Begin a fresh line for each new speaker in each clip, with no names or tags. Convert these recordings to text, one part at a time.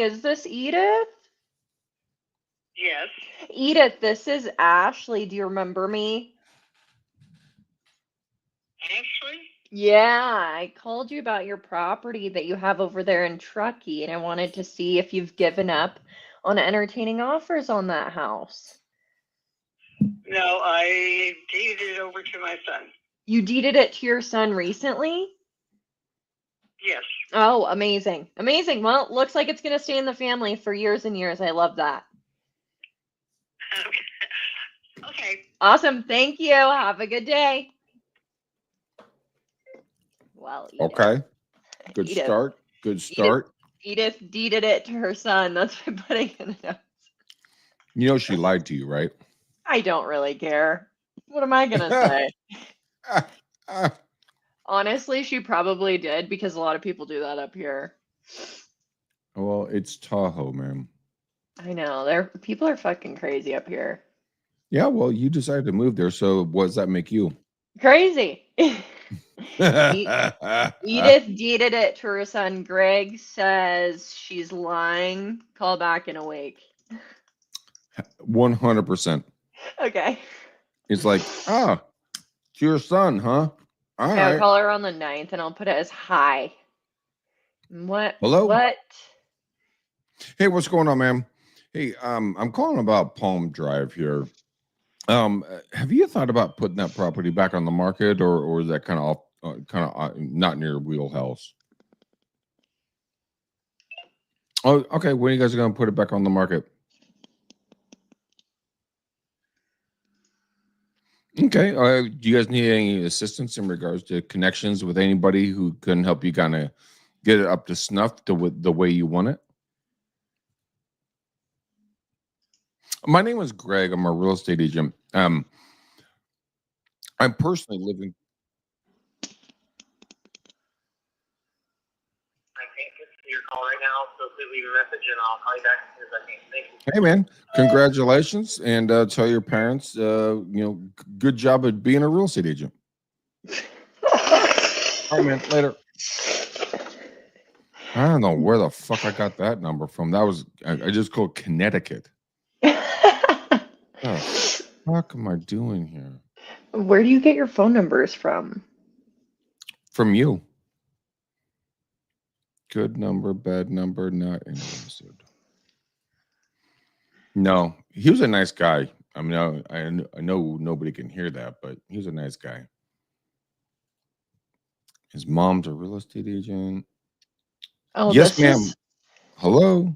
is this Edith?
Yes.
Edith, this is Ashley. Do you remember me?
Ashley?
Yeah, I called you about your property that you have over there in Truckee, and I wanted to see if you've given up on entertaining offers on that house.
No, I deeded it over to my son.
You deeded it to your son recently?
Yes.
Oh, amazing. Amazing. Well, looks like it's going to stay in the family for years and years. I love that.
Okay.
Awesome. Thank you. Have a good day. Well, Edith.
Okay. Good
Edith.
start. Good start.
Edith deeded it to her son. That's what I'm putting in the notes.
You know she lied to you, right?
I don't really care. What am I going to say? Honestly, she probably did because a lot of people do that up here.
Well, it's Tahoe, man.
I know. People are fucking crazy up here.
Yeah, well, you decided to move there, so what does that make you?
Crazy. Edith deeded it to her son. Greg says she's lying. Call back in a week.
100%.
Okay.
It's like, to your son, huh? All right.
I'll call her on the 9th, and I'll put it as hi. What?
Hello?
What?
Hey, what's going on, man? Hey, I'm calling about Palm Drive here. Have you thought about putting that property back on the market, or is that kind of not near your wheelhouse? Oh, okay. When are you guys going to put it back on the market? Okay. Do you guys need any assistance in regards to connections with anybody who can help you kind of get it up to snuff the way you want it? My name is Greg. I'm a real estate agent. I'm personally living.
I can't get to your call right now, so please leave a message and I'll call you back as soon as I can. Thank you.
Hey, man, congratulations, and tell your parents, good job at being a real estate agent. All right, man, later. I don't know where the fuck I got that number from. That was, I just called Connecticut. What the fuck am I doing here?
Where do you get your phone numbers from?
From you. Good number, bad number, not interested. No, he was a nice guy. I mean, I know nobody can hear that, but he was a nice guy. His mom's a real estate agent.
Oh,
yes, ma'am. Hello.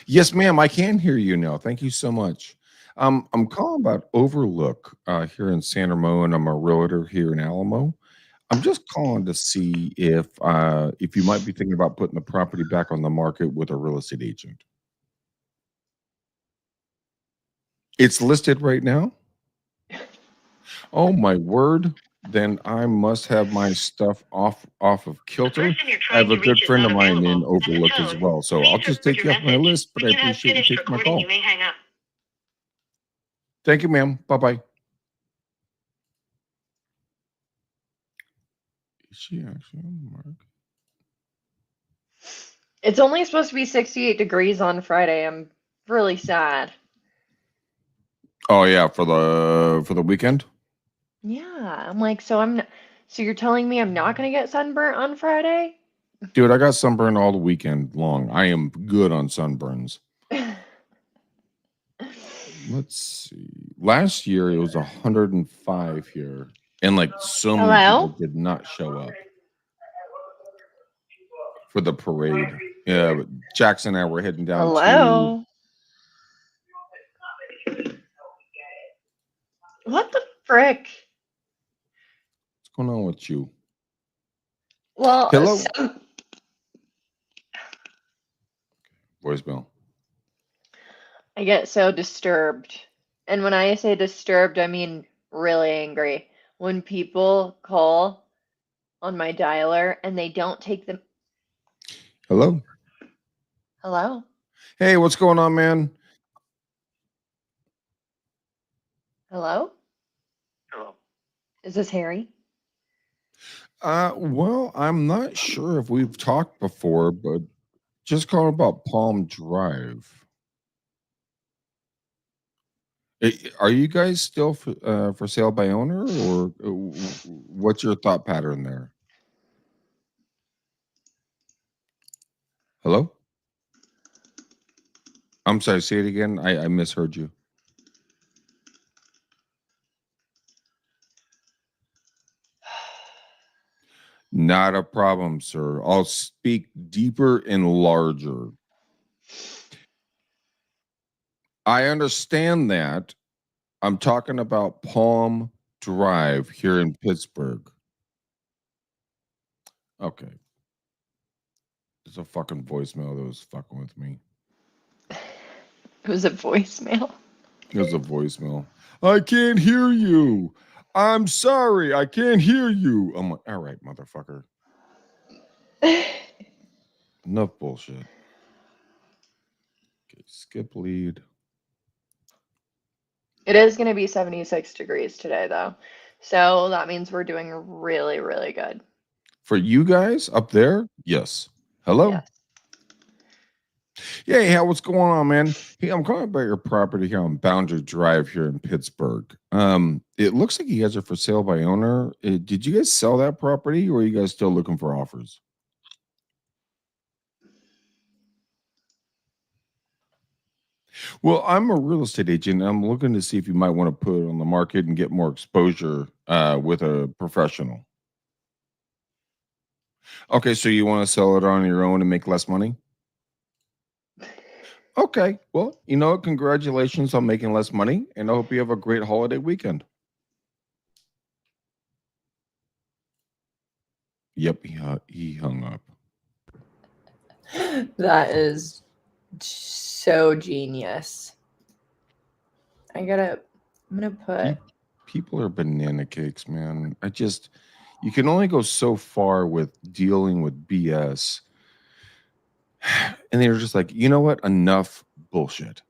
Yes, ma'am. I can hear you now. Thank you so much. I'm calling about Overlook here in San Ramon. I'm a realtor here in Alamo. I'm just calling to see if you might be thinking about putting the property back on the market with a real estate agent. It's listed right now. Oh my word! Then I must have my stuff off of kilter. I have a good friend of mine in Overlook as well, so I'll just take you off my list. But I appreciate you taking my call.
You may hang up.
Thank you, ma'am. Bye-bye. Is she actually on the market?
It's only supposed to be 68 degrees on Friday. I'm really sad.
Oh yeah, for the weekend?
Yeah, I'm like, so you're telling me I'm not going to get sunburnt on Friday?
Dude, I got sunburn all the weekend long. I am good on sunburns. Let's see. Last year it was 105 here, and like so many people did not show up for the parade. Yeah, but Jackson and I were heading down
to. What the frick?
What's going on with you?
Well,
hello. Voicemail.
I get so disturbed. And when I say disturbed, I mean really angry. When people call on my dialer and they don't take them.
Hello?
Hello?
Hey, what's going on, man?
Hello?
Hello.
Is this Harry?
Well, I'm not sure if we've talked before, but Just calling about Palm Drive. Are you guys still for sale by owner, or what's your thought pattern there? Hello? I'm sorry, say it again. I misheard you. Not a problem, sir. I'll speak deeper and larger. I understand that. I'm talking about Palm Drive here in Pittsburgh. Okay. There's a fucking voicemail that was fucking with me.
It was a voicemail.
It was a voicemail. I can't hear you. I'm sorry. I can't hear you. I'm like, all right, motherfucker. Enough bullshit. Okay, skip lead.
It is going to be 76 degrees today, though. So that means we're doing really, really good.
For you guys up there, yes. Hello?
Yes.
Yeah, hey, what's going on, man? Hey, I'm calling about your property here on Boundary Drive here in Pittsburgh. It looks like you guys are for sale by owner. Did you guys sell that property, or are you guys still looking for offers? Well, I'm a real estate agent. I'm looking to see if you might want to put it on the market and get more exposure with a professional. Okay, so you want to sell it on your own and make less money? Okay, well, you know what? Congratulations on making less money, and I hope you have a great holiday weekend. Yep, he hung up.
That is so genius. I'm gonna put.
People are banana cakes, man. You can only go so far with dealing with BS. And they're just like, you know what? Enough bullshit.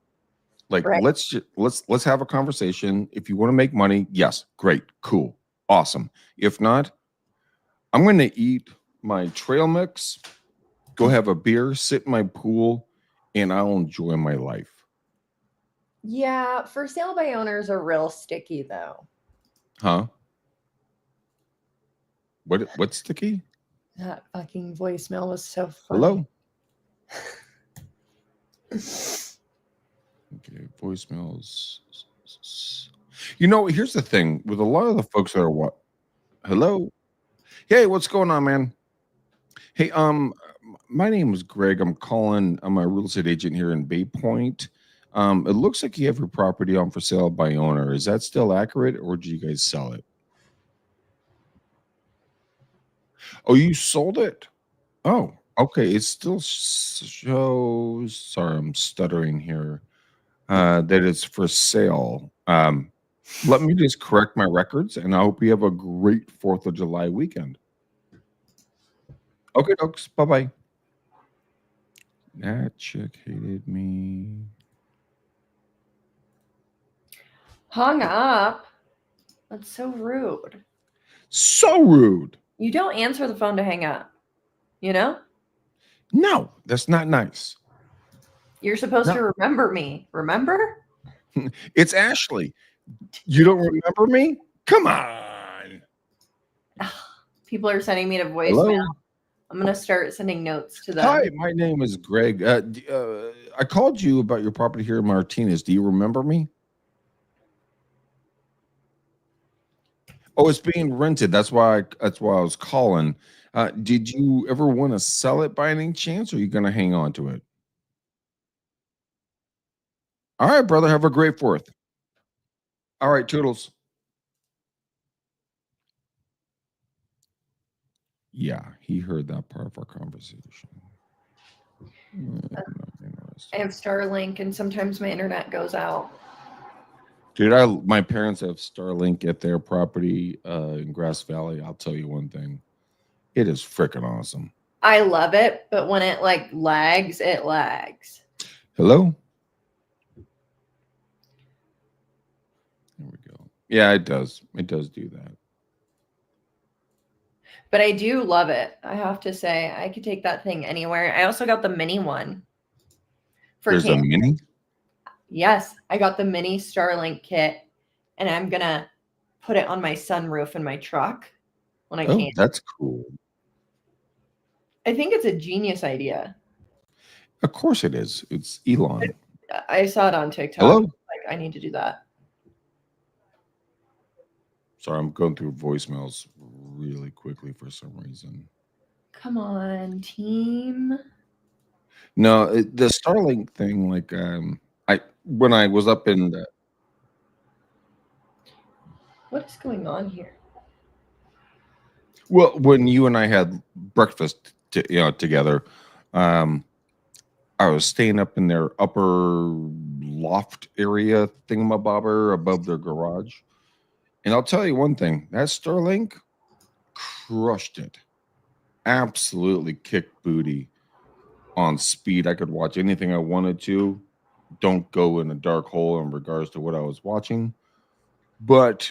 Like,
Right.
let's have a conversation. If you want to make money, yes, great, cool, awesome. If not, I'm going to eat my trail mix, go have a beer, sit in my pool, and I'll enjoy my life.
Yeah, for sale by owners are real sticky though.
Huh? What's sticky?
That fucking voicemail was so funny.
Hello? Okay, voicemails. You know, here's the thing with a lot of the folks that are what? Hello? Hey, what's going on, man? Hey, my name is Greg. I'm a real estate agent here in Bay Point. It looks like you have your property on for sale by owner. Is that still accurate, or did you guys sell it? Oh, you sold it? Oh, okay. It still shows, sorry, I'm stuttering here, that it's for sale. Let me just correct my records, and I hope you have a great 4th of July weekend. Okay, folks. Bye-bye. That chick hated me.
Hung up. That's so rude.
So rude.
You don't answer the phone to hang up. You know?
No, that's not nice.
You're supposed
No.
to remember me. Remember?
It's Ashley. You don't remember me? Come on.
People are sending me to voicemail.
Hello?
I'm gonna start sending notes to them.
Hi, my name is Greg. I called you about your property here in Martinez. Do you remember me? Oh, it's being rented. That's why I was calling. Did you ever want to sell it by any chance, or are you going to hang on to it? All right, brother. Have a great 4th. All right, toodles. Yeah, he heard that part of our conversation.
I have Starlink, and sometimes my internet goes out.
Dude, my parents have Starlink at their property in Grass Valley. I'll tell you one thing. It is freaking awesome.
I love it, but when it like lags, it lags.
Hello? There we go. Yeah, it does. It does do that.
But I do love it. I have to say, I could take that thing anywhere. I also got the mini one for
There's a
camping.
mini?
Yes, I got the mini Starlink kit, and I'm gonna put it on my sunroof in my truck when I
Oh,
camp.
that's cool.
I think it's a genius idea.
Of course it is. It's Elon.
I saw it on TikTok.
Hello?
Like, I need to do that.
Sorry, I'm going through voicemails really quickly for some reason.
Come on, team.
No, the Starlink thing, like, when I was up in the,
What is going on here?
well, when you and I had breakfast together, I was staying up in their upper loft area thingamabobber above their garage. And I'll tell you one thing, that Starlink crushed it. Absolutely kicked booty on speed. I could watch anything I wanted to. Don't go in a dark hole in regards to what I was watching. But,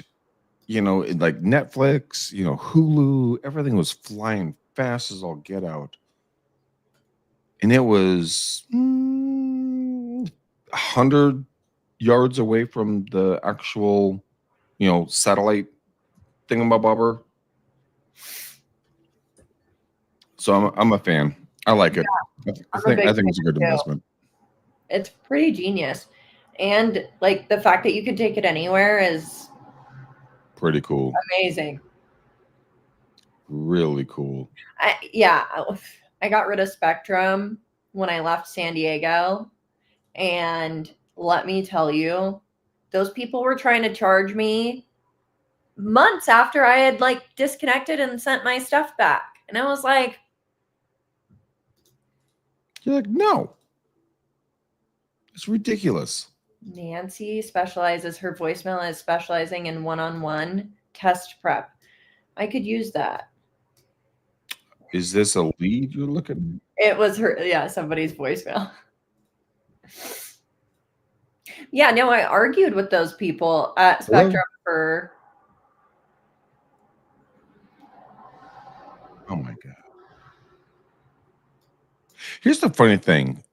like Netflix, Hulu, everything was flying fast as all get out. And it was 100 yards away from the actual, satellite thingamabobber. So I'm a fan. I like it.
Yeah,
I think it's a good investment.
It's pretty genius. And like the fact that you can take it anywhere is
pretty cool.
Amazing.
Really cool.
I got rid of Spectrum when I left San Diego. And let me tell you, those people were trying to charge me months after I had like disconnected and sent my stuff back. And I was like,
you're like, no, it's ridiculous.
Nancy specializes, her voicemail is specializing in one-on-one test prep. I could use that.
Is this a lead you're looking at?
It was her, somebody's voicemail. Yeah, no, I argued with those people at Spectrum for.
Oh my God. Here's the funny thing.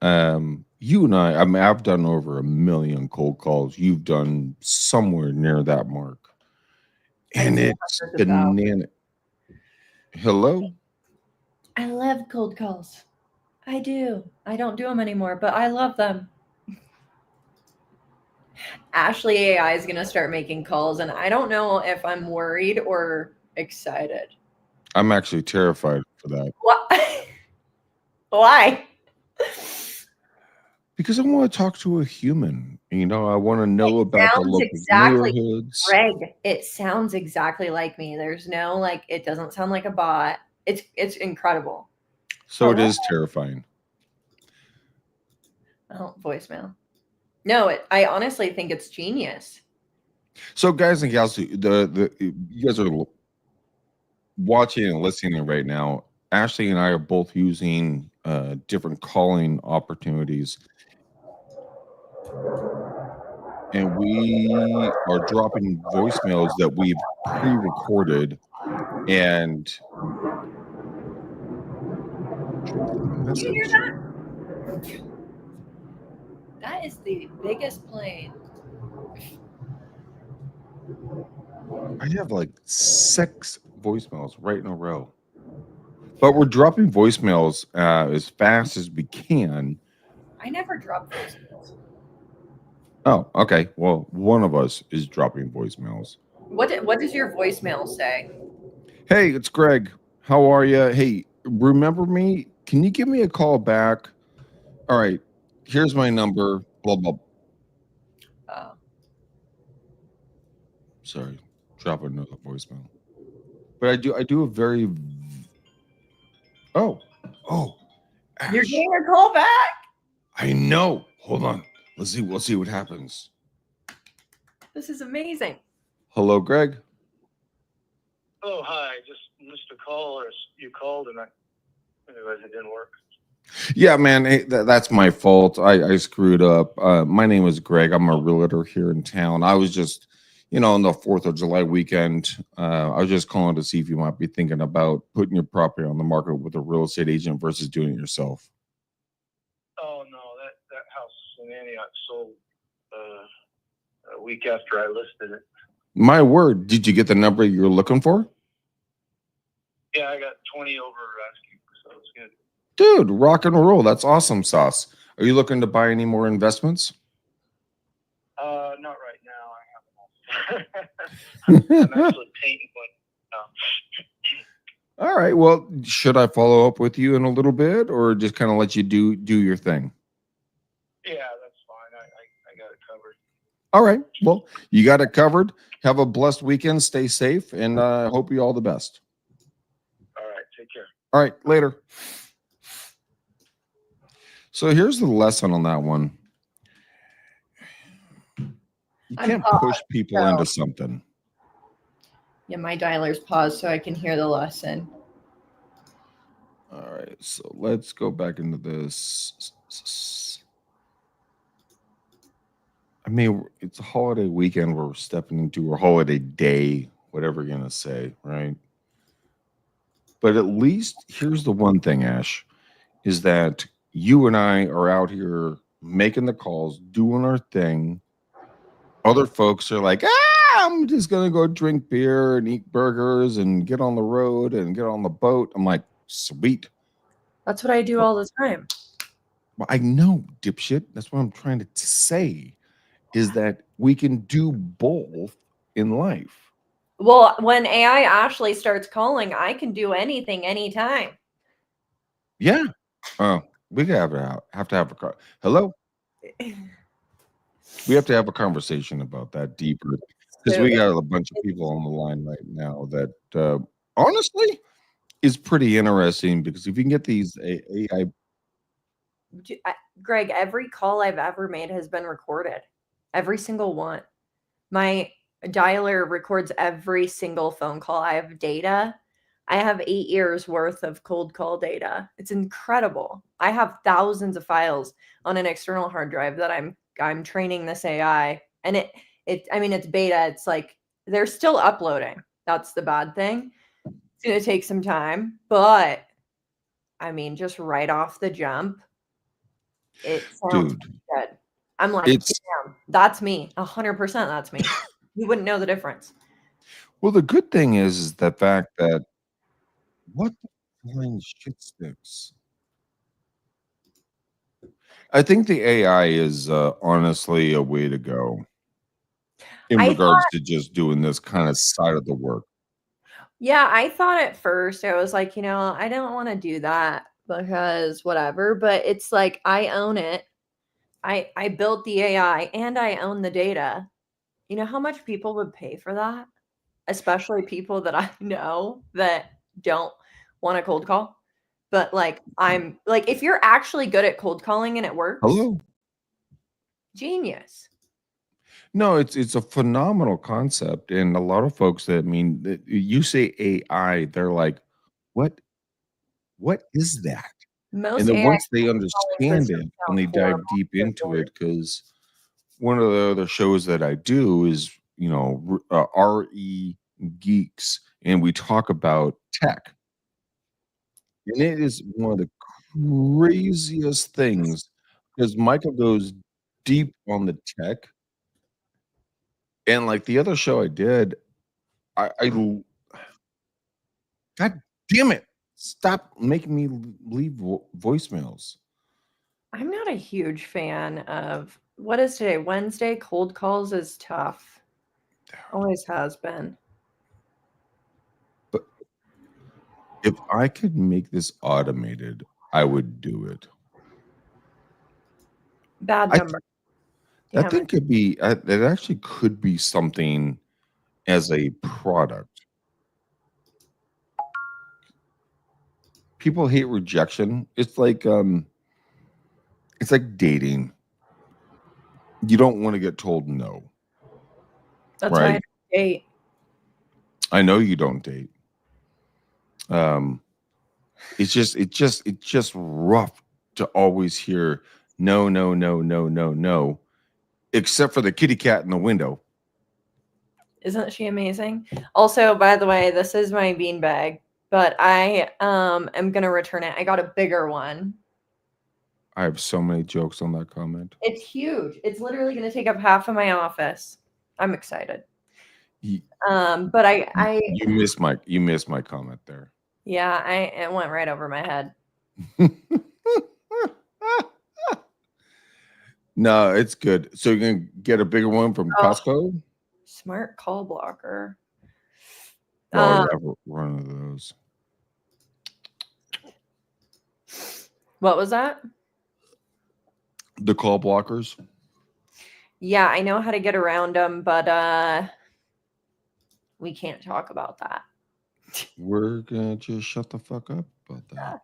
You and I've done over 1 million cold calls. You've done somewhere near that mark. And it's banana. Hello?
I love cold calls. I do. I don't do them anymore, but I love them. Ashley AI is going to start making calls, and I don't know if I'm worried or excited.
I'm actually terrified for that.
What? Why?
Because I want to talk to a human. I want to know about the local neighborhoods.
Greg, it sounds exactly like me. There's no it doesn't sound like a bot. It's incredible.
So it is terrifying.
Oh, voicemail. No, I honestly think it's genius.
So, guys and gals, you guys are watching and listening right now. Ashley and I are both using different calling opportunities, and we are dropping voicemails that we've pre-recorded and
Did you hear that? That is the biggest plane.
I have like 6 voicemails right in a row. But we're dropping voicemails as fast as we can.
I never drop voicemails.
Oh, okay. Well, one of us is dropping voicemails.
What does your voicemail say?
Hey, it's Greg. How are you? Hey, remember me? Can you give me a call back? All right. Here's my number. Blah, blah. Sorry. Drop another voicemail. But I do a very... Oh.
Ash. You're getting a call back?
I know. Hold on. We'll see what happens.
This is amazing.
Hello, Greg.
Oh, hi. I just missed a call, or you called, and anyways, it didn't work.
Yeah, man, hey, that's my fault. I screwed up. My name is Greg. I'm a realtor here in town. I was just, on the 4th of July weekend, I was just calling to see if you might be thinking about putting your property on the market with a real estate agent versus doing it yourself.
Oh no, that house in Antioch sold a week after I listed it.
My word, did you get the number you're looking for?
Yeah, I got 20 over asking, so it's good.
Dude, rock and roll. That's awesome sauce. Are you looking to buy any more investments?
Not right now. I haven't. I'm actually painting one now.
All right. Well, should I follow up with you in a little bit, or just kind of let you do your thing?
Yeah, that's fine. I got it covered.
All right. Well, you got it covered. Have a blessed weekend. Stay safe, and I hope you all the best.
All right. Take care.
All right. Later. So here's the lesson on that one. You can't push people into something.
Yeah, my dialer's paused so I can hear the lesson.
All right. So let's go back into this. I mean, it's a holiday weekend we're stepping into, or holiday day, whatever you're going to say, right? But at least here's the one thing, Ash, is that you and I are out here making the calls, doing our thing. Other folks are like, I'm just going to go drink beer and eat burgers and get on the road and get on the boat. I'm like, sweet.
That's what I do all the time.
Well, I know, dipshit. That's what I'm trying to say, is that we can do both in life.
Well, when AI Ashley starts calling, I can do anything, anytime.
Yeah. Oh, we have to have a car. Hello. We have to have a conversation about that deeper, because we got a bunch of people on the line right now that honestly is pretty interesting, because if you can get these AI.
Greg, every call I've ever made has been recorded. Every single one. My dialer records every single phone call. I have data. I have 8 years worth of cold call data. It's incredible. I have thousands of files on an external hard drive that I'm training this AI, and I mean, it's beta. It's like they're still uploading. That's the bad thing. It's going to take some time, but I mean, just right off the jump, it sounds good. I'm like, damn, that's me. 100% that's me. You wouldn't know the difference.
Well, the good thing is the fact that what the flying shit sticks. I think the AI is honestly a way to go in regards to just doing this kind of side of the work.
Yeah, I thought at first, I was like, I don't want to do that because whatever, but it's like I own it. I built the AI and I own the data. You know how much people would pay for that? Especially people that I know that don't want a cold call. But like, I'm like, if you're actually good at cold calling and it works,
Hello.
Genius.
No, it's a phenomenal concept, and a lot of folks that you say AI, they're like, what is that?
Most
And then
AI
once they
calling
understand
systems
it and they
sound
dive
horrible.
deep into it, because one of the other shows that I do is, RE Geeks, and we talk about tech. And it is one of the craziest things, because Michael goes deep on the tech. And like the other show I did, God damn it. Stop making me leave voicemails.
I'm not a huge fan of what is today? Wednesday. Cold calls is tough. Always has been.
But if I could make this automated, I would do it.
Bad number.
That thing could be, it actually could be something as a product. People hate rejection. It's like dating. You don't want to get told no.
That's right? Why I don't date.
I know you don't date. It's just rough to always hear no, no, no, no, no, no, except for the kitty cat in the window.
Isn't she amazing? Also, by the way, this is my beanbag, but I am gonna return it. I got a bigger one.
I have so many jokes on that comment.
It's huge. It's literally gonna take up half of my office. I'm excited. But
you missed my comment there.
Yeah, it went right over my head.
No, it's good. So you're gonna get a bigger one from Costco?
Smart call blocker.
Oh, I have one of those.
What was that?
The call blockers?
Yeah, I know how to get around them, but we can't talk about that.
We're gonna just shut the fuck up about that.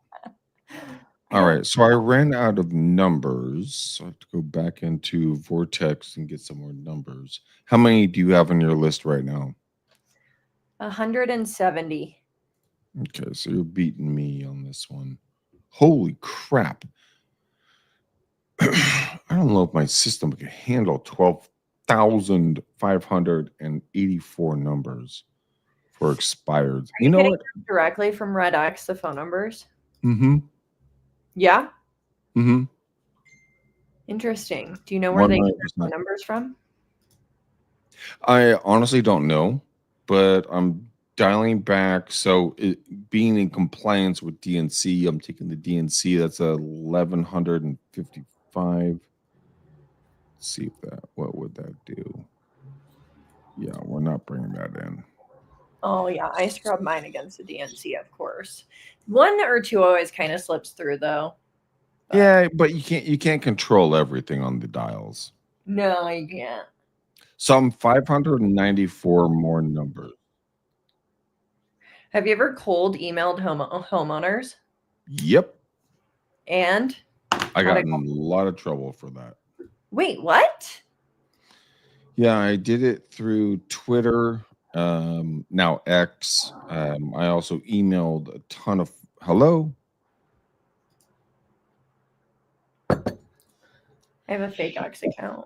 All right, so I ran out of numbers. So I have to go back into Vortex and get some more numbers. How many do you have on your list right now?
170.
Okay, so you're beating me on this one. Holy crap. I don't know if my system can handle 12,584 numbers for expired. You know what?
Directly from Red X, the phone numbers?
Mm-hmm.
Yeah?
Mm-hmm.
Interesting. Do you know where they get the numbers from?
I honestly don't know, but I'm dialing back. So being in compliance with DNC, I'm taking the DNC. That's 1,155. Let's see if what would that do? Yeah, we're not bringing that in.
Oh yeah, I scrub mine against the DNC, of course. 1 or 2 always kind of slips through though.
Yeah, but you can't control everything on the dials.
No, you can't.
So I'm 594 more numbers.
Have you ever cold emailed homeowners?
Yep.
And
I got in a lot of trouble for that.
Wait, what?
Yeah, I did it through Twitter, now X. I also emailed a ton of hello.
I have a fake X account.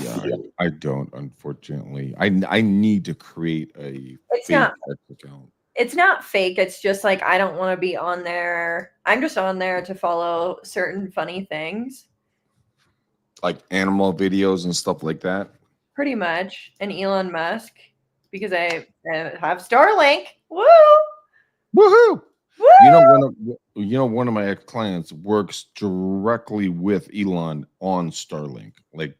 Yeah, I don't, unfortunately. I need to create a fake X account.
It's not fake. It's just like I don't want to be on there. I'm just on there to follow certain funny things.
Like animal videos and stuff like that?
Pretty much. And Elon Musk, because I have Starlink. Woo!
Woohoo!
Woo!
One of my ex-clients works directly with Elon on Starlink. Like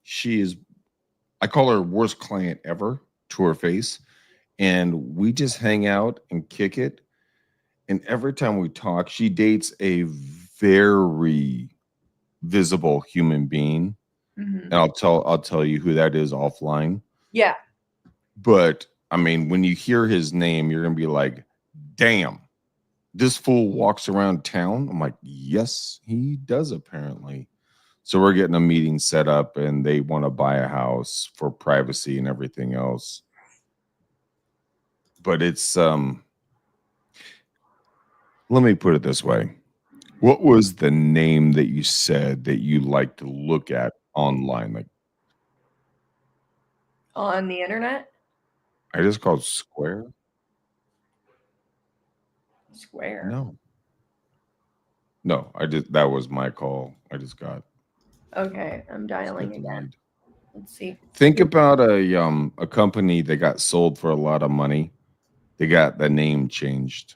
she is, I call her worst client ever to her face. And we just hang out and kick it. And every time we talk, she dates a very visible human being. Mm-hmm. And I'll tell you who that is offline.
Yeah.
But I mean, when you hear his name, you're gonna be like, damn, this fool walks around town. I'm like, yes, he does apparently. So we're getting a meeting set up and they want to buy a house for privacy and everything else. But it's let me put it this way. What was the name that you said that you like to look at online? Like
on the internet?
I just called Square.
Square.
No, that was my call. I just got.
Okay, I'm dialing again. Let's see.
Think about a company that got sold for a lot of money. They got the name changed.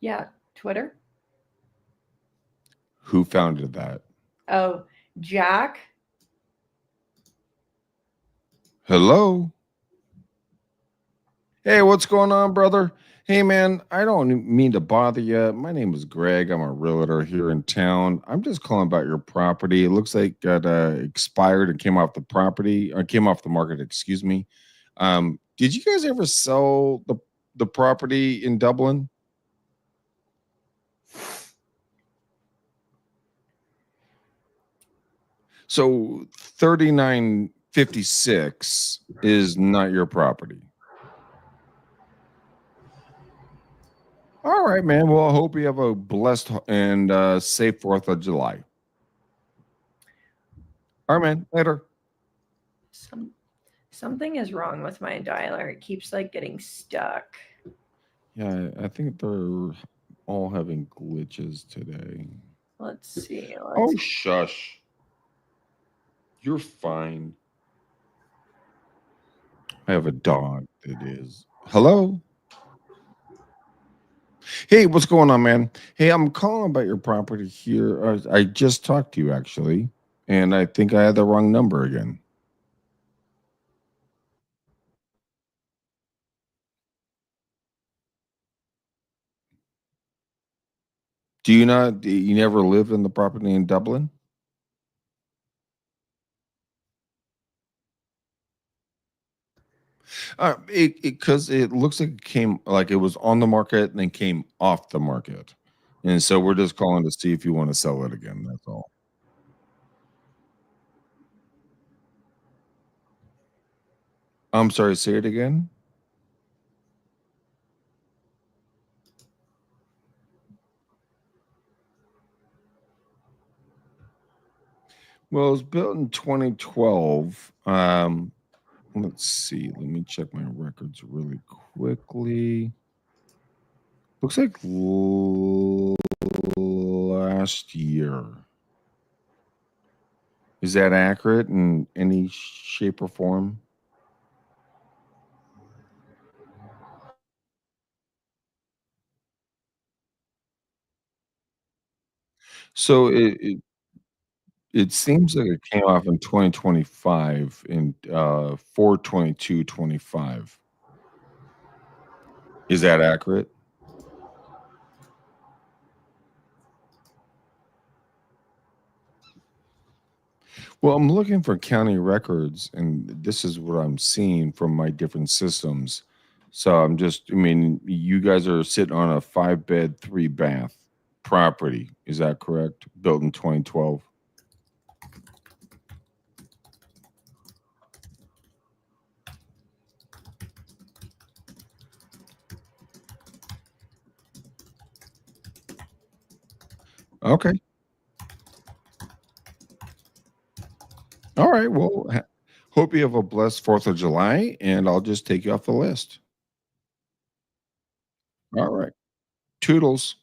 Yeah, Twitter.
Who founded that?
Oh, Jack.
Hello. Hey, what's going on, brother? Hey, man, I don't mean to bother you. My name is Greg. I'm a realtor here in town. I'm just calling about your property. It looks like it got expired and came off the market, excuse me. Did you guys ever sell the property in Dublin? So 3956 is not your property. All right, man. Well, I hope you have a blessed and safe 4th of July. All right, man. Later.
Something is wrong with my dialer. It keeps like getting stuck.
Yeah, I think they're all having glitches today.
Let's see.
Oh, shush. You're fine. I have a dog that is. Hello? Hey, what's going on, man? Hey, I'm calling about your property here. I just talked to you, actually, and I think I had the wrong number again. Do you not? You never lived in the property in Dublin? Because it looks like it came like it was on the market and then came off the market, and so we're just calling to see if you want to sell it again. That's all. I'm sorry. Say it again. Well, it was built in 2012. Let's see. Let me check my records really quickly. Looks like last year. Is that accurate in any shape or form? So it seems like it came off in 2025 in 4/22/25. Is that accurate? Well, I'm looking for county records, and this is what I'm seeing from my different systems. So I mean, you guys are sitting on a 5-bed, 3-bath property. Is that correct? Built in 2012. Okay. All right. Well, hope you have a blessed 4th of July, and I'll just take you off the list. All right. Toodles.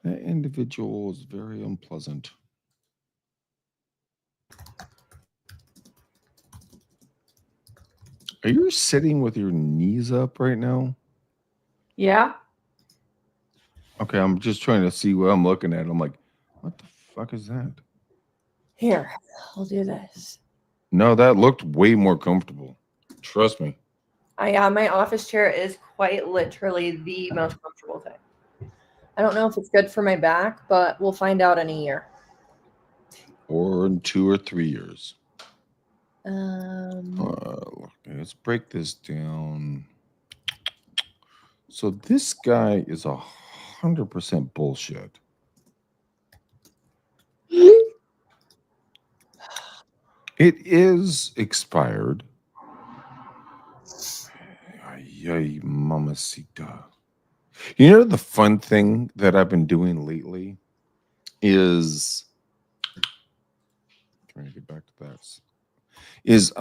That individual is very unpleasant. Are you sitting with your knees up right now?
Yeah.
Okay, I'm just trying to see what I'm looking at. I'm like, what the fuck is that?
Here, I'll do this.
No, that looked way more comfortable. Trust me.
Yeah, my office chair is quite literally the most comfortable thing. I don't know if it's good for my back, but we'll find out in a year.
Or in 2 or 3 years.
Um,
Let's break this down. So this guy is 100% bullshit. It is expired. Ay, mamacita. You know the fun thing that I've been doing lately is trying to get back to that. Is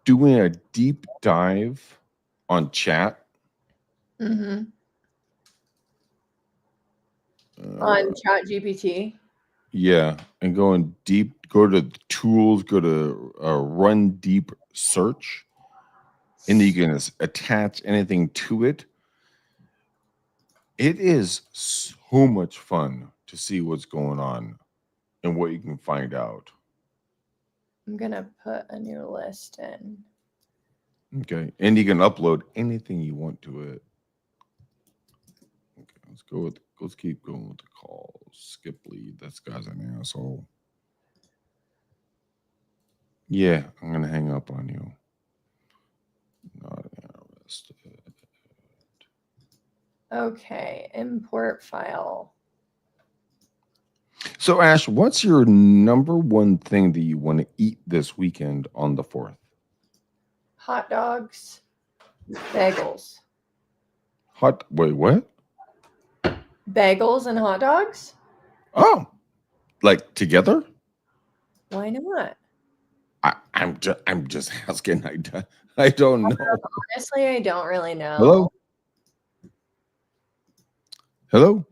doing a deep dive on chat.
mm-hmm. On Chat GPT.
Yeah, and going deep, go to the tools, go to run deep search, and you can attach anything to it. It is so much fun to see what's going on and what you can find out.
I'm gonna put a new list in.
Okay, and you can upload anything you want to it. Okay, let's keep going with the call. Skip lead. That guy's an asshole. Yeah, I'm gonna hang up on you. Not interested.
Okay, import file.
So, Ash, what's your number one thing that you want to eat this weekend on the 4th?
Hot dogs, bagels.
Wait, what?
Bagels and hot dogs?
Oh, like together?
Why not?
I'm just asking. I don't know.
Honestly, I don't really know.
Hello? Hello?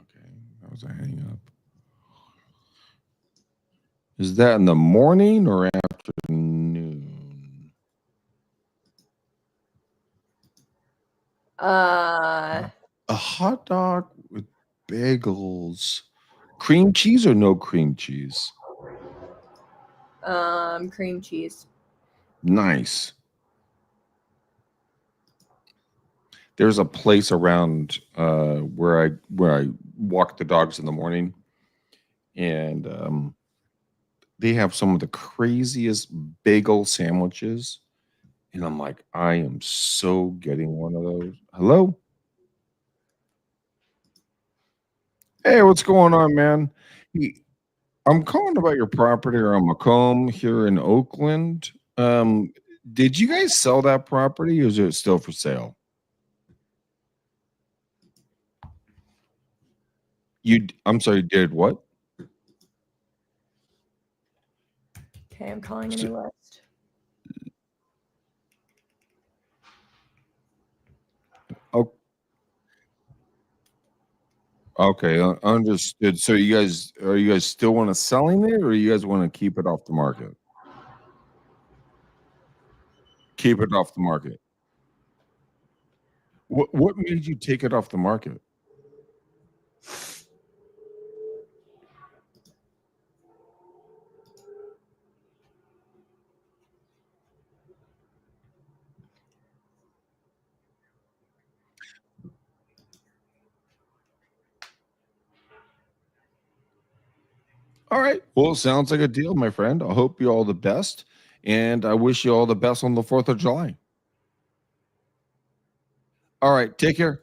Okay, that was a hang up. Is that in the morning or afternoon?
Uh,
A hot dog with bagels. Cream cheese or no cream cheese?
cream cheese.
Nice. There's a place around where I walk the dogs in the morning, and they have some of the craziest bagel sandwiches. And I'm like, I am so getting one of those. Hello? Hey, what's going on, man? Hey, I'm calling about your property on Macomb here in Oakland. Did you guys sell that property or is it still for sale? I'm sorry, did what?
Okay, I'm calling a
So-
new list.
Oh, okay, understood. So you guys still want to selling it or you guys want to keep it off the market? Keep it off the market. What made you take it off the market? All right. Well, sounds like a deal, my friend. I hope you all the best, and I wish you all the best on the 4th of July. All right. Take care.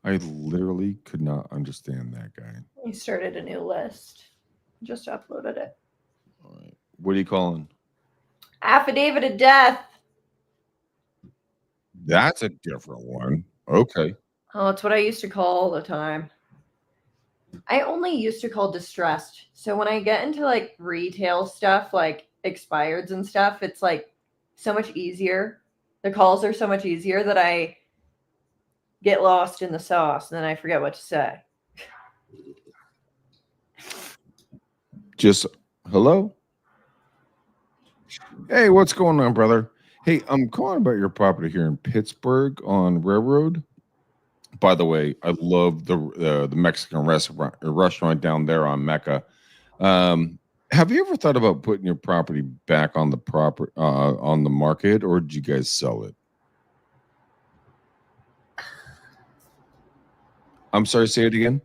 I literally could not understand that guy.
We started a new list. Just uploaded it.
All right. What are you calling?
Affidavit of death.
That's a different one. Okay.
Oh, it's what I used to call all the time. I only used to call distressed. So when I get into like retail stuff, like expireds and stuff, it's like so much easier. The calls are so much easier that I get lost in the sauce and then I forget what to say.
Just hello. Hey, what's going on, brother? Hey, I'm calling about your property here in Pittsburgh on Railroad. By the way, I love the Mexican restaurant down there on Mecca. Um, have you ever thought about putting your property back on the market, or did you guys sell it? I'm sorry, say it again.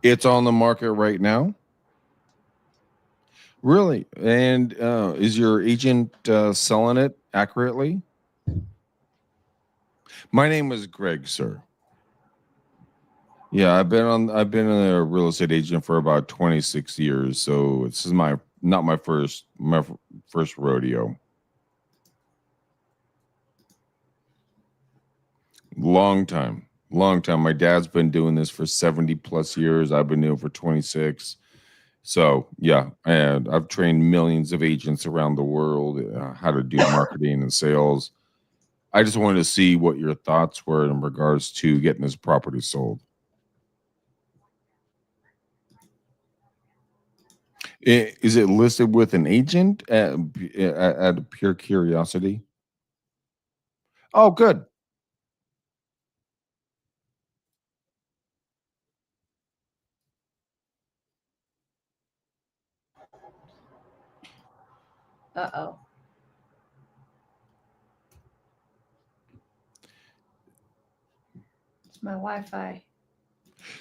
It's on the market right now. Really? And is your agent selling it accurately? My name is Greg, sir. Yeah, I've been a real estate agent for about 26 years, so this is not my first rodeo. Long time. Long time. My dad's been doing this for 70 plus years. I've been doing it for 26. So, yeah, and I've trained millions of agents around the world how to do marketing and sales. I just wanted to see what your thoughts were in regards to getting this property sold. Is it listed with an agent at pure curiosity? Oh, good.
Uh-oh. It's my Wi-Fi.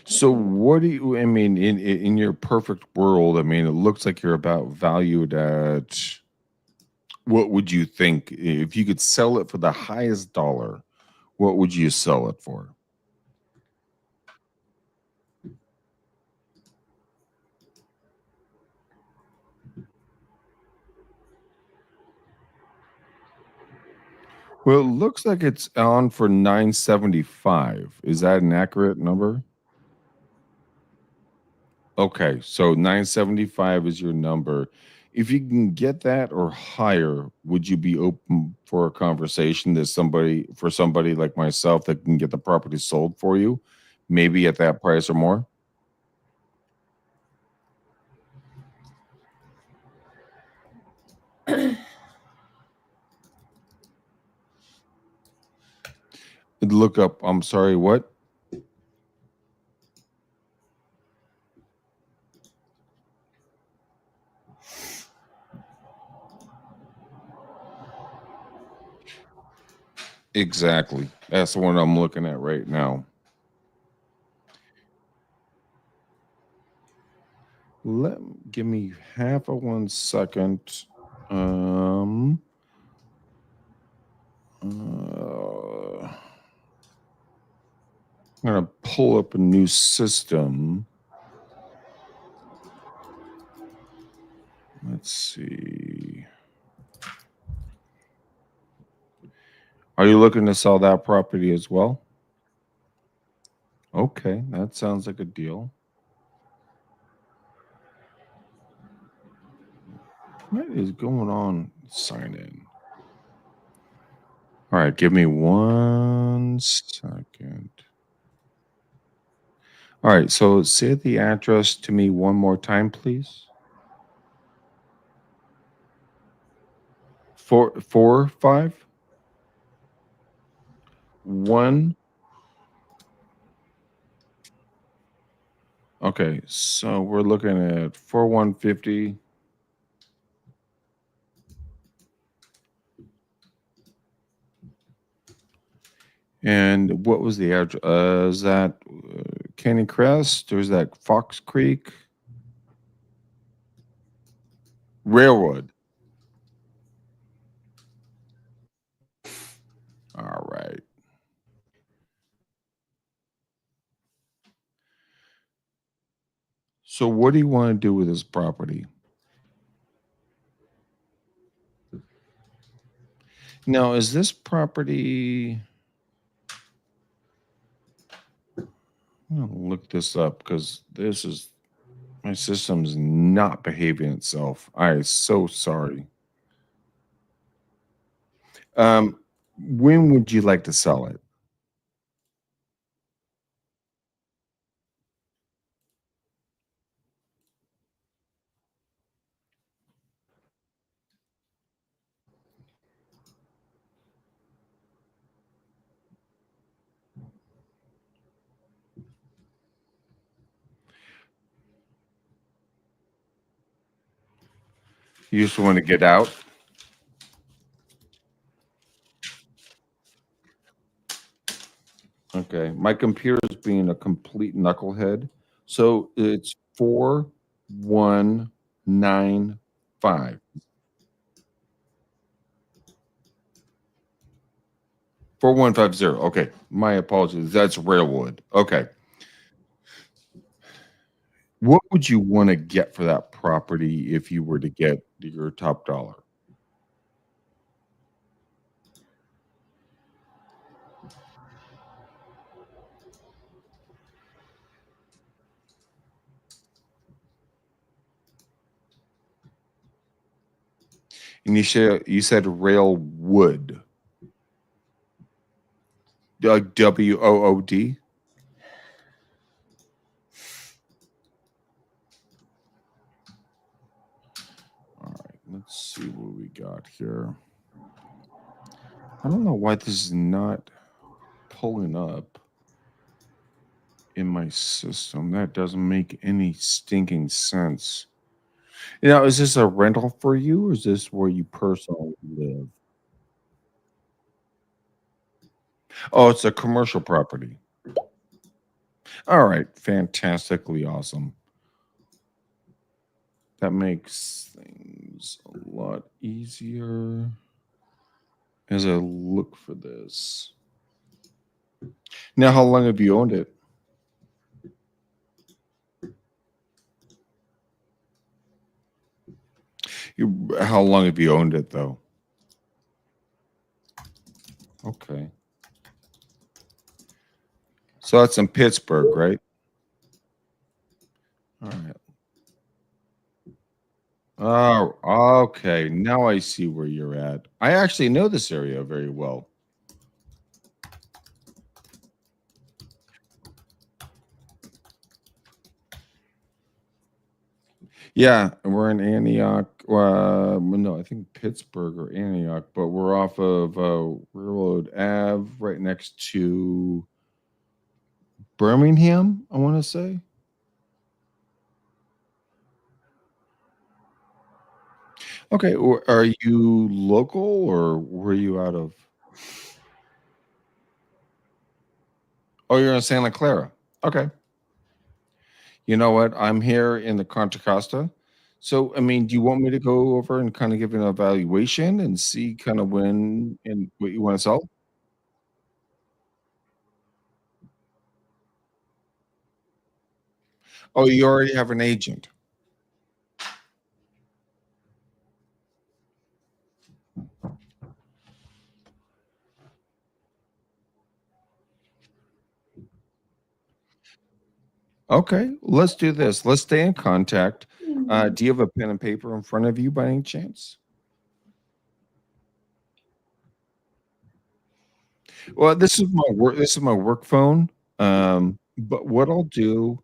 So what do you, I mean, in your perfect world, I mean, it looks like you're about valued at, what would you think if you could sell it for the highest dollar, what would you sell it for? Well, it looks like it's on for 975. Is that an accurate number? Okay, so 975 is your number. If you can get that or higher, would you be open for a conversation that somebody like myself that can get the property sold for you, maybe at that price or more? Look up, I'm sorry, what? Exactly. That's the one I'm looking at right now. Give me half of 1 second. I'm gonna pull up a new system. Let's see. Are you looking to sell that property as well? Okay, that sounds like a deal. What is going on? Sign in. All right, give me 1 second. All right, so say the address to me one more time, please. 445 1. Okay, so we're looking at 4150. And what was the address? Is that Canyon Crest or is that Fox Creek? Railroad. All right. So what do you want to do with this property? Now, is this property? I'm gonna look this up because my system's not behaving itself. I am so sorry. When would you like to sell it? You just want to get out? Okay. My computer's being a complete knucklehead. So it's 4195. 4150. Okay. My apologies. That's Railwood. Okay. What would you want to get for that property if you were to get your top dollar? And you said Railwood. WOOD. All right, let's see what we got here. I don't know why this is not pulling up in my system. That doesn't make any stinking sense. Now, is this a rental for you or is this where you personally live? Oh, it's a commercial property. All right, fantastically awesome. That makes things a lot easier as I look for this. Now, how long have you owned it? How long have you owned it, though? Okay. So that's in Pittsburgh, right? All right. Oh, okay. Now I see where you're at. I actually know this area very well. Yeah, we're in Antioch. No, I think Pittsburgh or Antioch, but we're off of Railroad Ave, right next to Birmingham, I want to say. Okay, are you local or were you out of? Oh, you're in Santa Clara. Okay. You know what? I'm here in the Contra Costa. So, I mean, do you want me to go over and kind of give an evaluation and see kind of when and what you want to sell? Oh, you already have an agent. Okay, let's do this. Let's stay in contact. Do you have a pen and paper in front of you by any chance? Well, this is my work. This is my work phone. But what I'll do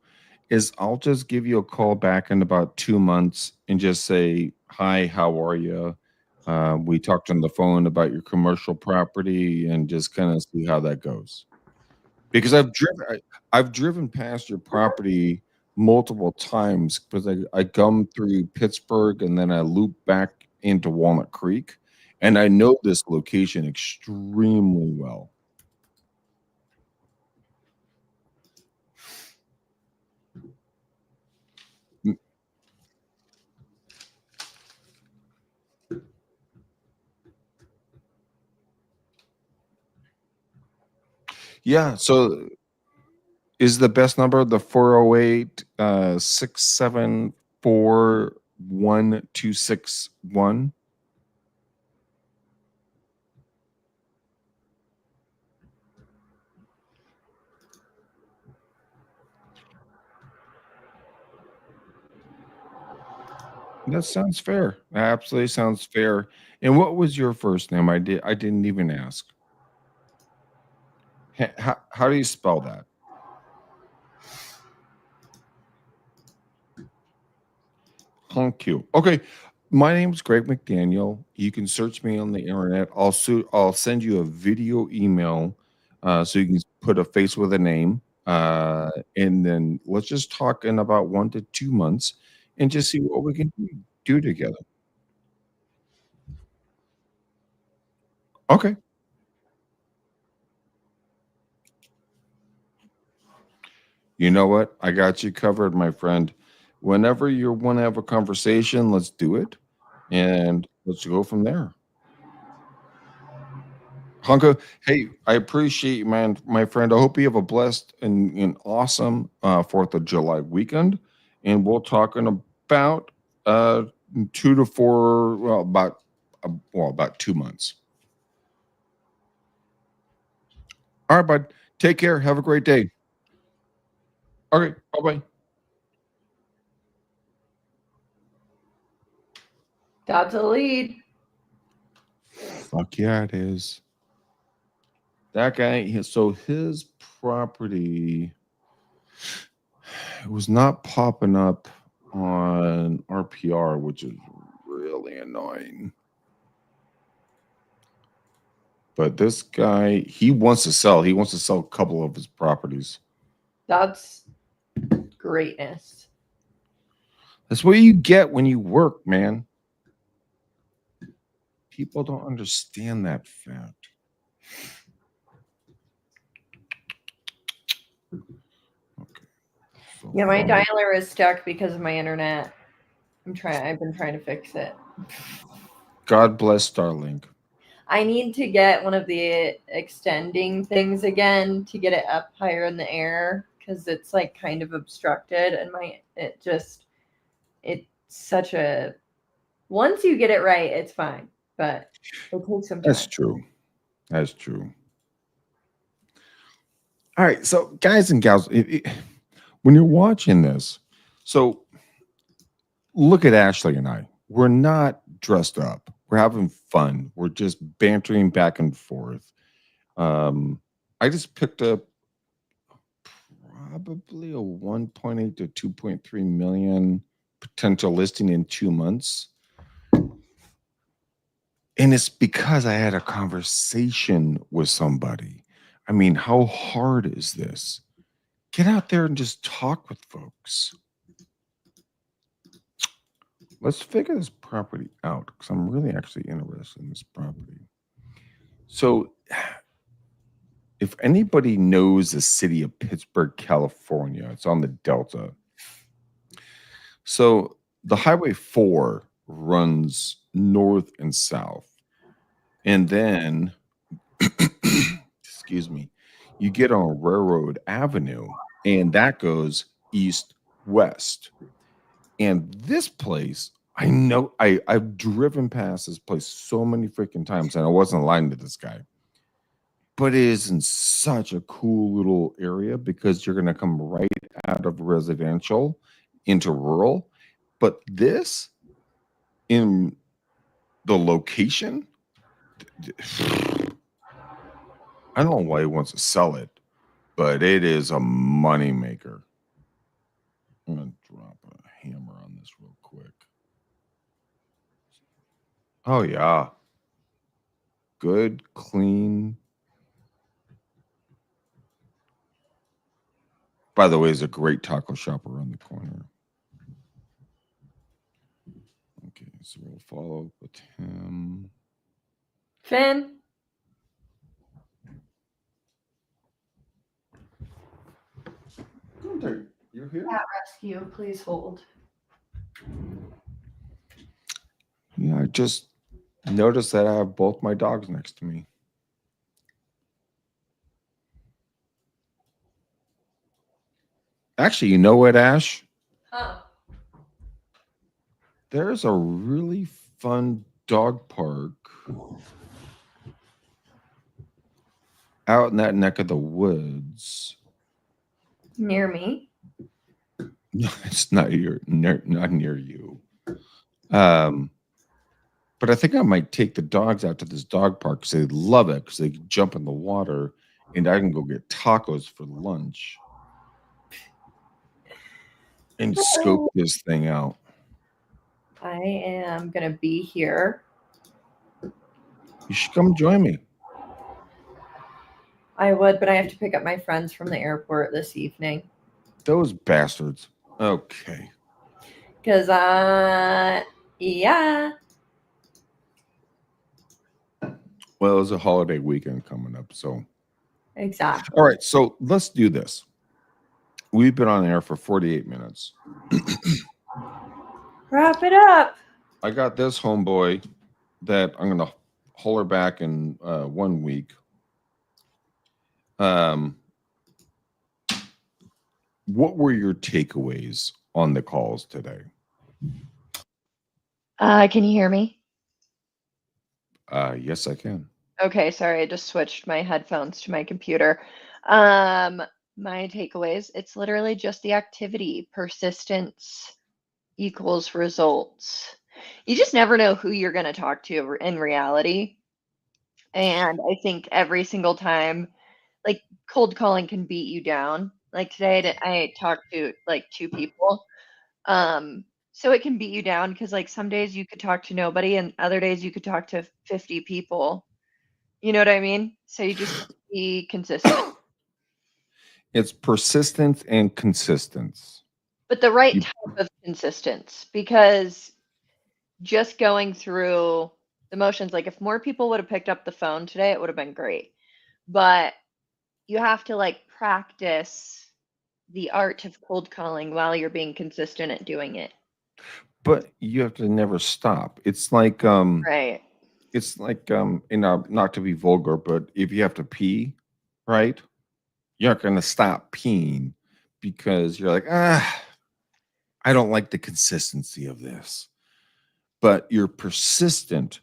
is I'll just give you a call back in about 2 months and just say, "Hi, how are you?" We talked on the phone about your commercial property and just kind of see how that goes. Because I've driven past your property multiple times because I come through Pittsburgh and then I loop back into Walnut Creek, and I know this location extremely well. Mm, yeah, so is the best number the 408 674 1261? That sounds fair. That absolutely sounds fair. And what was your first name? I didn't even ask. How do you spell that? Thank you. Okay. My name's Greg McDaniel. You can search me on the internet. I'll send you a video email so you can put a face with a name. And then let's just talk in about 1 to 2 months and just see what we can do together. Okay. You know what? I got you covered, my friend. Whenever you want to have a conversation, let's do it. And let's go from there. Honka, hey, I appreciate you, man, my friend. I hope you have a blessed and awesome 4th of July weekend. And we'll talk in about 2 to 4, about 2 months. All right, bud. Take care. Have a great day. Okay. Bye bye.
That's a lead.
Fuck yeah, it is. That guy, so his property was not popping up on RPR, which is really annoying. But this guy, he wants to sell. He wants to sell a couple of his properties.
That's greatness.
That's what you get when you work, man. People don't understand that fact. Okay. So
Yeah, my dialer is stuck because of my internet. I've been trying to fix it.
God bless Starlink.
I need to get one of the extending things again to get it up higher in the air because it's like kind of obstructed and it's such a once you get it right, it's fine. But it takes some time.
That's true. That's true. All right, so guys and gals, when you're watching this, so look at Ashley and I. We're not dressed up. We're having fun. We're just bantering back and forth. I just picked up probably a 1.8 to 2.3 million potential listing in 2 months. And it's because I had a conversation with somebody. I mean, how hard is this? Get out there and just talk with folks. Let's figure this property out because I'm really actually interested in this property. So, if anybody knows the city of Pittsburgh, California, it's on the Delta. So, the Highway 4 runs north and south. And then, excuse me, you get on Railroad Avenue, and that goes east west. And this place, I know I've driven past this place so many freaking times, and I wasn't lying to this guy. But it is in such a cool little area because you're going to come right out of residential into rural. But this, in the location, I don't know why he wants to sell it, but it is a moneymaker. I'm going to drop a hammer on this real quick. Oh, yeah. Good, clean. By the way, there's a great taco shop around the corner. Okay, so we'll follow up with him.
Finn?
You're here?
Cat rescue, please hold.
Yeah, I just noticed that I have both my dogs next to me. Actually, you know what, Ash?
Huh.
There's a really fun dog park out in that neck of the woods.
Near me?
No, it's not not near you. But I think I might take the dogs out to this dog park because they love it because they can jump in the water and I can go get tacos for lunch and scope this thing out.
I am going to be here.
You should come join me.
I would, but I have to pick up my friends from the airport this evening.
Those bastards. Okay.
Because, yeah.
Well, there's a holiday weekend coming up, so.
Exactly.
All right, so let's do this. We've been on air for 48 minutes.
Wrap it up.
I got this homeboy that I'm going to holler back in 1 week. What were your takeaways on the calls today?
Can you hear me?
Yes, I can.
Okay, sorry, I just switched my headphones to my computer. My takeaways, it's literally just the activity. Persistence equals results. You just never know who you're going to talk to in reality. And I think every single time, like cold calling can beat you down. Like today, I talked to like 2 people. So it can beat you down because like some days you could talk to nobody and other days you could talk to 50 people. You know what I mean? So you just have to be consistent.
It's persistence and consistence.
But the right type of consistence, because just going through the motions, like if more people would have picked up the phone today, it would have been great. But you have to like practice the art of cold calling while you're being consistent at doing it.
But you have to never stop. It's like
Right.
It's like not to be vulgar, but if you have to pee, right? You're not going to stop peeing because you're like, I don't like the consistency of this. But you're persistent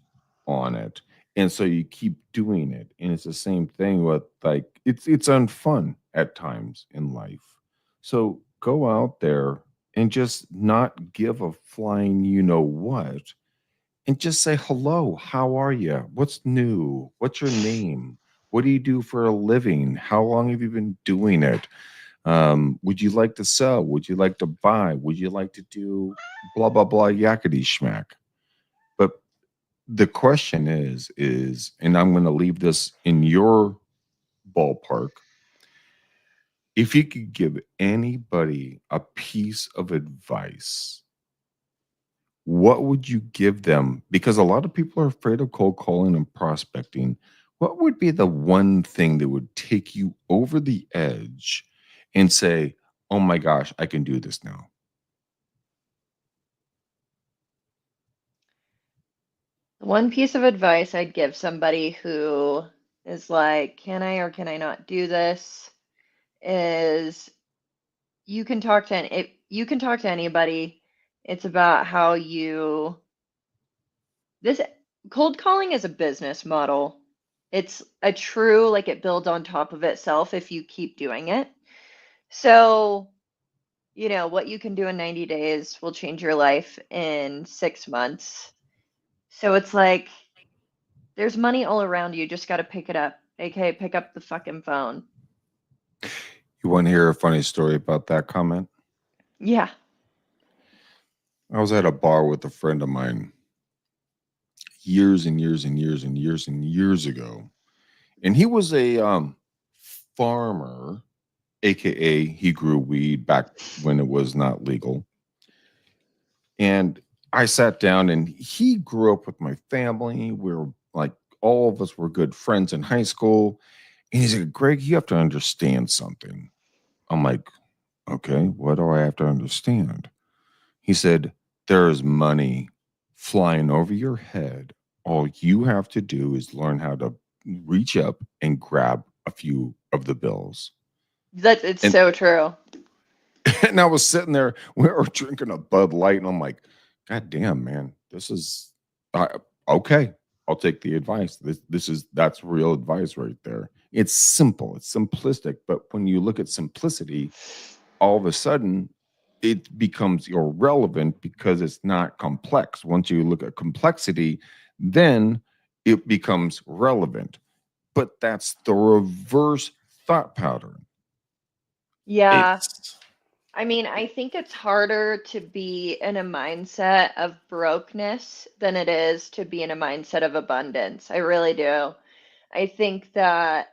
on it. And so you keep doing it. And it's the same thing with like it's unfun at times in life. So go out there and just not give a flying you know what and just say hello. How are you? What's new? What's your name? What do you do for a living? How long have you been doing it? Would you like to sell? Would you like to buy? Would you like to do blah blah blah yakety schmack? But the question is, and I'm going to leave this in your ballpark. If you could give anybody a piece of advice, what would you give them? Because a lot of people are afraid of cold calling and prospecting. What would be the one thing that would take you over the edge and say, oh my gosh, I can do this now?
One piece of advice I'd give somebody who is like, can I or can I not do this? Is you can talk to you can talk to anybody. It's about how you this cold calling is a business model. It's a true, like it builds on top of itself if you keep doing it. So, what you can do in 90 days will change your life in 6 months. So it's like there's money all around you. You just got to pick it up. AKA pick up the fucking phone.
You want to hear a funny story about that comment?
Yeah.
I was at a bar with a friend of mine years and years and years and years and years ago. And he was a farmer, aka he grew weed back when it was not legal. And I sat down and he grew up with my family. We were like all of us were good friends in high school. And he's like, Greg, you have to understand something. I'm like, okay, what do I have to understand? He said, there is money flying over your head. All you have to do is learn how to reach up and grab a few of the bills.
It's
And,
so true.
and I was sitting there, we were drinking a Bud Light, and I'm like, God damn, man, this is okay. I'll take the advice. That's real advice right there. It's simple, it's simplistic, but when you look at simplicity, all of a sudden it becomes irrelevant because it's not complex. Once you look at complexity, then it becomes relevant. But that's the reverse thought pattern.
Yeah.
It's
I mean, I think it's harder to be in a mindset of brokenness than it is to be in a mindset of abundance. I really do. I think that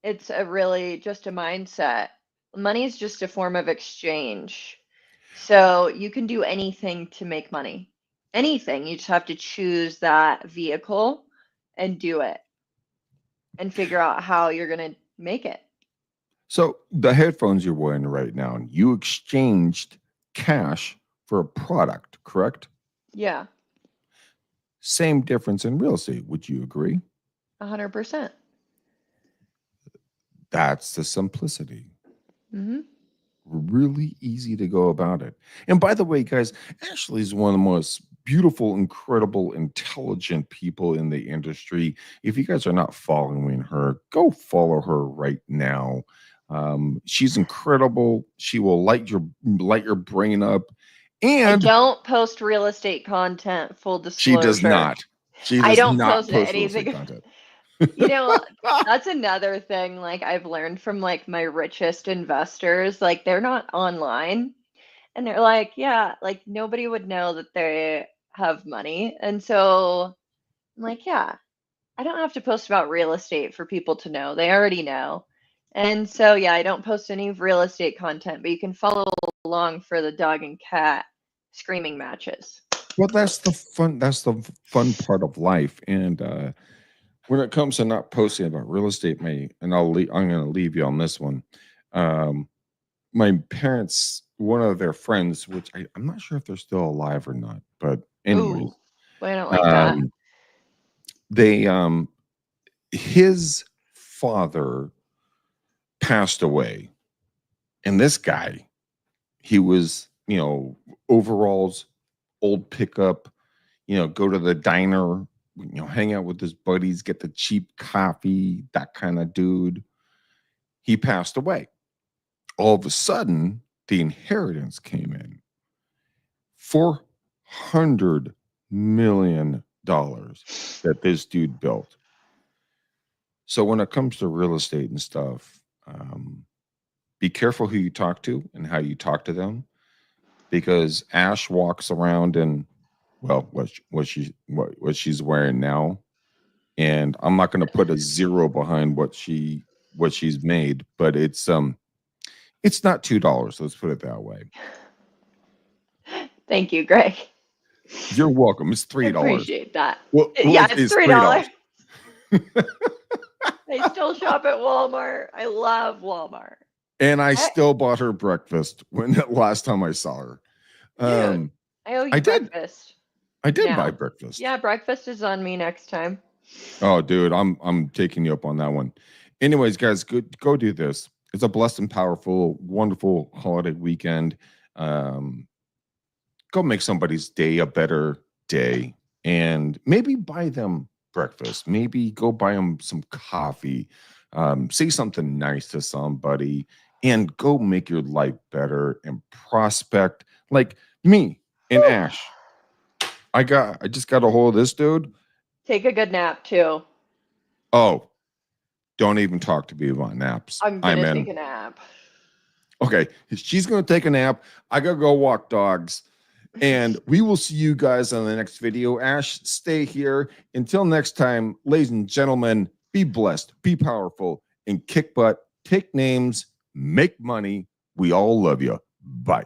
it's a really just a mindset. Money is just a form of exchange. So you can do anything to make money. Anything. You just have to choose that vehicle and do it and figure out how you're going to make it.
so the headphones you're wearing right now, you exchanged cash for a product, correct?
Yeah,
Same difference in real estate. Would you agree?
100%.
That's the simplicity.
Mm-hmm.
Really easy to go about it. And by the way, guys, Ashley is one of the most beautiful, incredible, intelligent people in the industry. If you guys are not following her, go follow her right now. She's incredible. She will light your brain up.
I
And
don't post real estate content, full
she does
disclosure.
not. She
I
does
don't
not
post
post real estate
anything.
content.
You know, that's another thing like I've learned from like my richest investors, like they're not online and they're like, yeah, like nobody would know that they have money. And so I'm like, yeah, I don't have to post about real estate for people to know. They already know. And so yeah, I don't post any real estate content, but you can follow along for the dog and cat screaming matches.
Well, that's the fun. That's the fun part of life. And when it comes to not posting about real estate, and I'm going to leave you on this one. Um, my parents, one of their friends, which I'm not sure if they're still alive or not, but anyways,
Ooh, well, I don't like that.
um, they his father passed away, and this guy, he was overalls, old pickup, go to the diner hang out with his buddies, get the cheap coffee, that kind of dude. He passed away. All of a sudden, the inheritance came in. $400 million that this dude built. So when it comes to real estate and stuff, be careful who you talk to and how you talk to them, because Ash walks around in, well, what she's wearing now, and I'm not going to put a zero behind what she's made, but it's not $2. Let's put it that way.
Thank you, Greg.
You're welcome. It's $3.
I appreciate that.
Well,
yeah, it's $3.
$3.
I still shop at Walmart. I love Walmart.
And I still bought her breakfast when last time I saw her.
Dude, I owe you breakfast.
I did buy breakfast.
Yeah, breakfast is on me next time.
Oh, dude, I'm taking you up on that one. Anyways, guys, go do this. It's a blessed and powerful, wonderful holiday weekend. Go make somebody's day a better day, and maybe buy them breakfast. Maybe go buy them some coffee. Say something nice to somebody, and go make your life better and prospect. Like me and Ash. I just got a hold of this dude.
Take a good nap too.
Oh, don't even talk to me about naps.
I'm gonna take a nap.
Okay, she's gonna take a nap. I gotta go walk dogs. And we will see you guys on the next video. Ash, stay here. Until next time, ladies and gentlemen, be blessed, be powerful, and kick butt, take names, make money. We all love you. Bye.